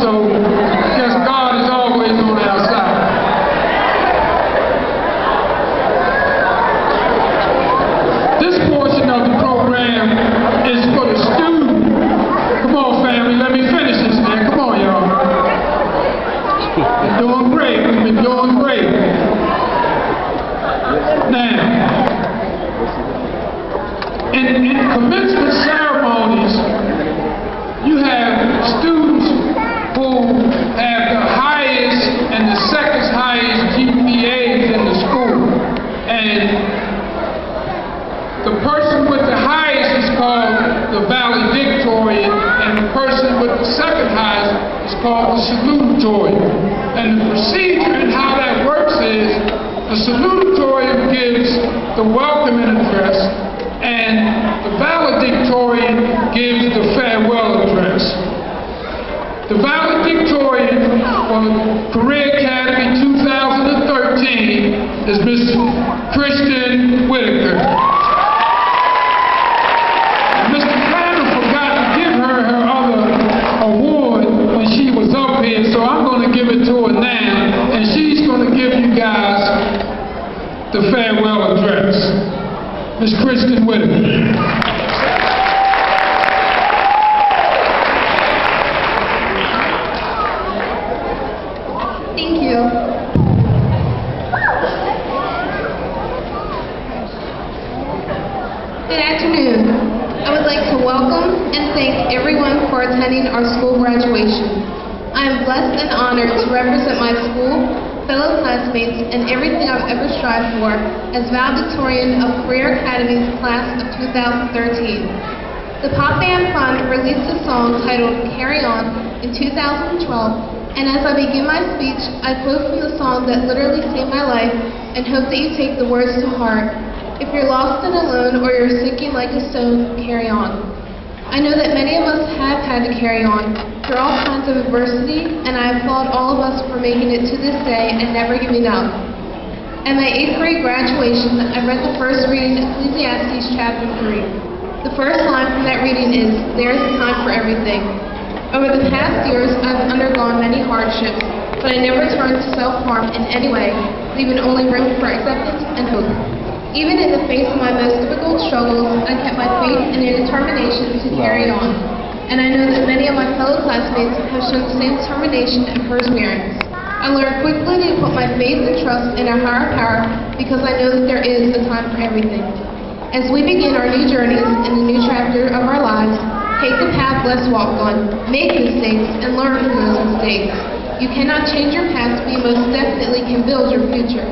so because God is always on our side. This portion of the program is for the student. Come on, family, let me finish this, man. Come on, y'all. We're doing great. We've been doing great. Now, in commencement ceremonies, you have students who have the highest and the second highest GPAs in the school. And the person with the highest is called the valedictorian, and the person with the second highest is called the salutatorian. And the procedure and how that works is the salutatorian gives the welcoming address, and the valedictorian gives the farewell address. The valedictorian for Career Academy 2013 is Ms. Kristen Whitaker. Mr. Crandall forgot to give her her other award when she was up here, so I'm going to give it to her now, and she's going to give you guys the farewell address. Ms. Kristen Whitaker. Thank you. Good afternoon. I would like to welcome and thank everyone for attending our school graduation. I am blessed and honored to represent my school, fellow classmates, and everything I've ever strived for as valedictorian of Career Academy's class of 2013. The pop band Fun released a song titled Carry On in 2012, and as I begin my speech, I quote from the song that literally saved my life and hope that you take the words to heart. If you're lost and alone or you're sinking like a stone, carry on. I know that many of us have had to carry on through all kinds of adversity, and I applaud all of us for making it to this day and never giving up. At my 8th grade graduation, I read the first reading, Ecclesiastes chapter 3. The first line from that reading is, "There is a time for everything." Over the past years, I've undergone many hardships, but I never turned to self-harm in any way, leaving only room for acceptance and hope. Even in the face of my most difficult struggles, I kept my faith and a determination to carry on. And I know that many of my fellow classmates have shown the same determination and perseverance. I learned quickly to put my faith and trust in a higher power because I know that there is a time for everything. As we begin our new journeys in the new chapter of our lives, take the path less walked on, make mistakes, and learn from those mistakes. You cannot change your past, but you most definitely can build your future.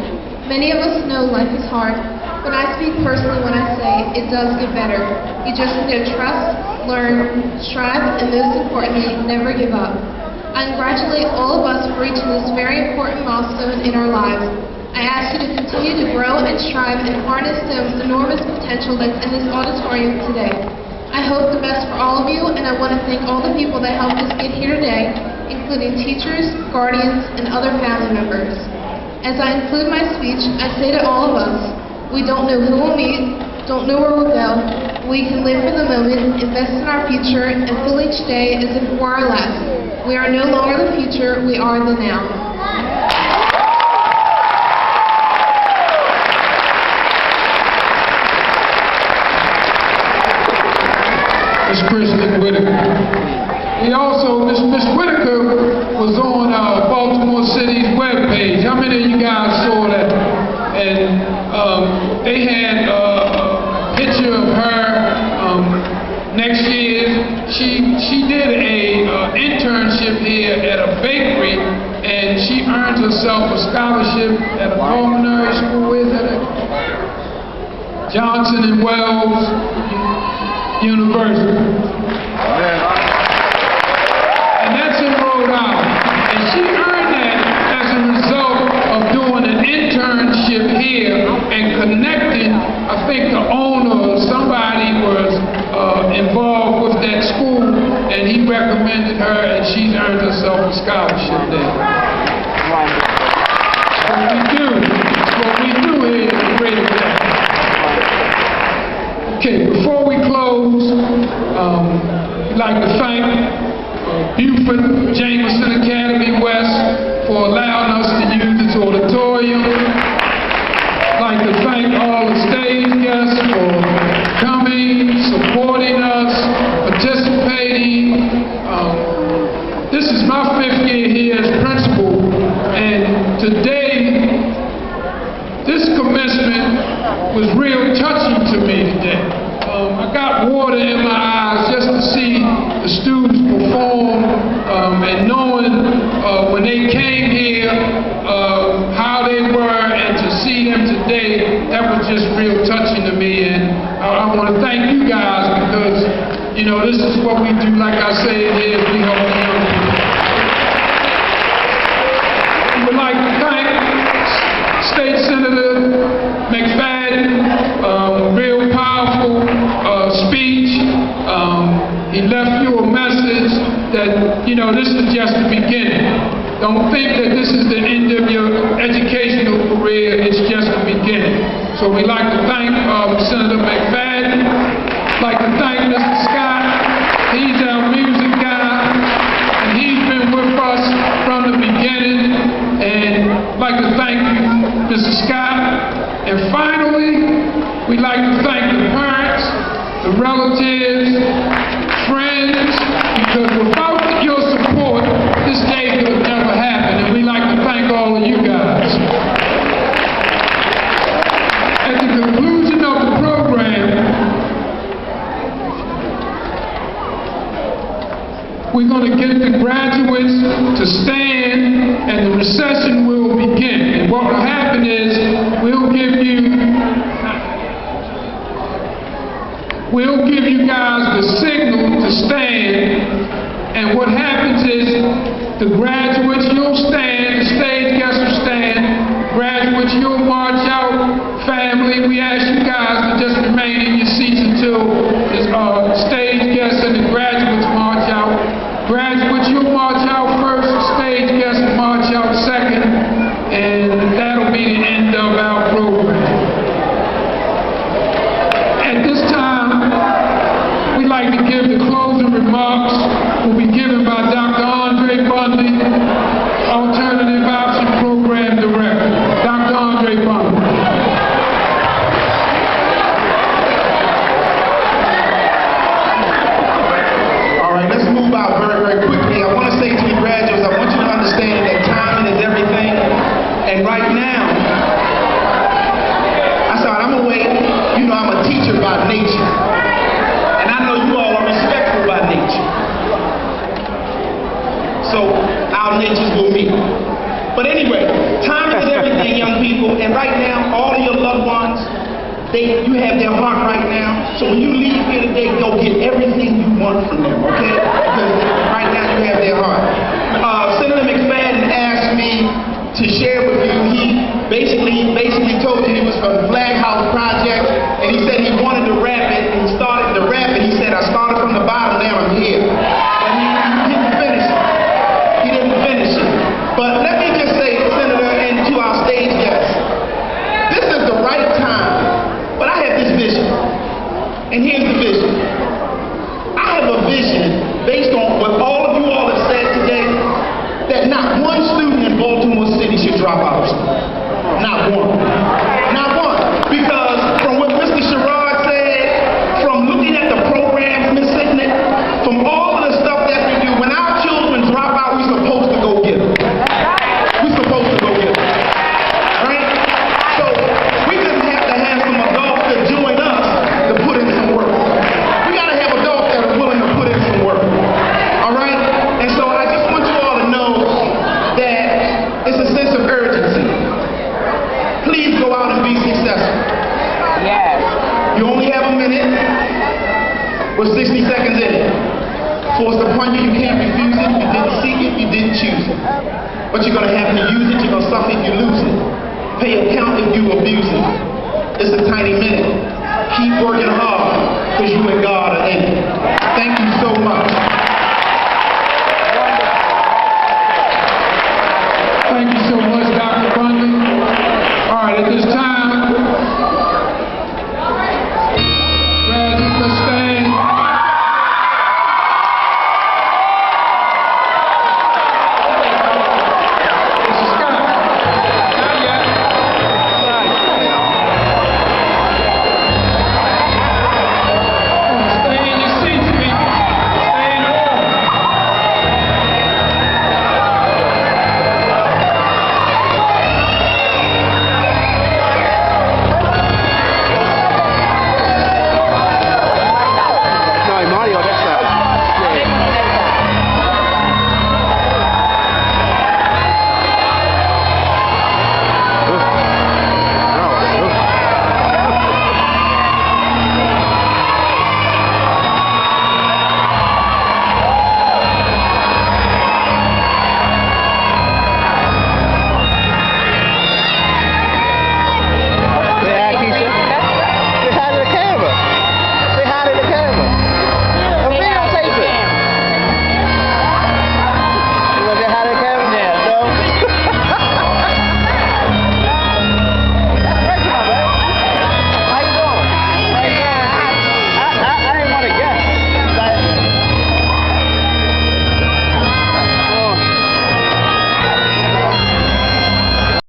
Many of us know life is hard, but I speak personally when I say it does get better. You just need to trust, learn, strive, and most importantly, never give up. I congratulate all of us for reaching this very important milestone in our lives. I ask you to continue to grow and strive and harness the enormous potential that's in this auditorium today. I hope the best for all of you, and I want to thank all the people that helped us get here today, including teachers, guardians, and other family members. As I conclude my speech, I say to all of us, we don't know who we'll meet, don't know where we'll go. We can live for the moment, invest in our future, and fill each day as if it were our last. We are no longer the future, we are the now. Ms. Kristen Whitaker. He also, Ms. Whitaker was on Baltimore City's webpage. How many of you guys saw that? And they had a picture of her next year. She did a internship here at a bakery, and she earned herself a scholarship at a culinary school. Where is that at? Johnson and Wells University. And that's in Rhode Island. And she earned that as a result of doing an internship here and connecting. I think the owner or somebody was involved with that school, and he recommended her, and she's earned herself a scholarship there. What we do here is great example. Okay, before we close, we'd like to thank Buford Jameson for allowing us to use this auditorium. I'd like to thank all the stage guests for coming, supporting us, participating. This is my 5th year here as principal, and today, this commencement was real touching to me today. I got water in my eyes just to see the students perform, and knowing when they came here how they were, and to see them today, that was just real touching to me. And I want to thank you guys, because you know, this is what we do. Like I say here, we help the young people. We would like to thank State Senator McFadden, real powerful speech. He left you a message that, you know, this is just the beginning. Don't think that this is the end of your educational career. It's just the beginning. So we'd like to thank Senator McFadden. I'd like to thank Mr. Scott. He's our music guy, and he's been with us from the beginning. And I'd like to thank you, Mr. Scott. And finally, we'd like to thank the parents, the relatives, friends, because without your support, this day could have never happened. And we'd like to thank all of you guys. At the conclusion of the program, we're going to get the graduates to stand, and the recession will begin. And what will happen is, we'll give you guys the signal to stand, and what happens is, the graduates, you'll stand, the stage guests will stand, graduates, you'll march out. Family, we ask you guys to just remain in your seats until the stage guests and the graduates march out. Graduates, you'll march out first, stage guests will march out second, and that'll be the end of our program. At this time, we'd like to give the closing remarks, will be given by Dr. Andre Bundy, Alternative Option Program Director. Dr. Andre Bundy. All right, let's move out very, very quickly. I want to say to you graduates, I want you to understand that timing is everything. And right now, I'm going to wait. You know, I'm a teacher by nature. And I know you all are respectful by nature. So, our natures will meet. But anyway, timing is everything, young people. And right now, all of your loved ones, you have their heart right now. So when you leave here today, go get everything you want from them, okay? Because right now you have their heart. Senator McFadden asked me to share with you. He basically told you he was from the Flag House Project, and he said he wanted to rap it, and he started to rap it. He said, I started from the bottom, now I'm here. But he didn't finish it. He didn't finish it. But let me just say, Senator, and to our stage guests, this is the right time. But I have this vision, and here's the vision. I have a vision based on what all of you all have said today, that not one student in Baltimore City should drop out of school. Not one. Not one. Because from what Mr. Sherrod said, from looking at the programs, Ms. Signet, from all of the stuff that we do, when our children drop out, we're supposed to go get them. We're supposed to go get them. Right? So we just have to have some adults that join us to put in some work. We got to have adults that are willing to put in some work. All right? And so I just want you all to know that it's a sense of urgency. Please go out and be successful. Yes. You only have a minute with 60 seconds in it. Forced upon you, you can't refuse it. You didn't seek it, you didn't choose it. But you're going to have to use it, you're going to suffer if you lose it. Pay account if you abuse it. It's a tiny minute. Keep working hard, because you and God are in it. Thank you.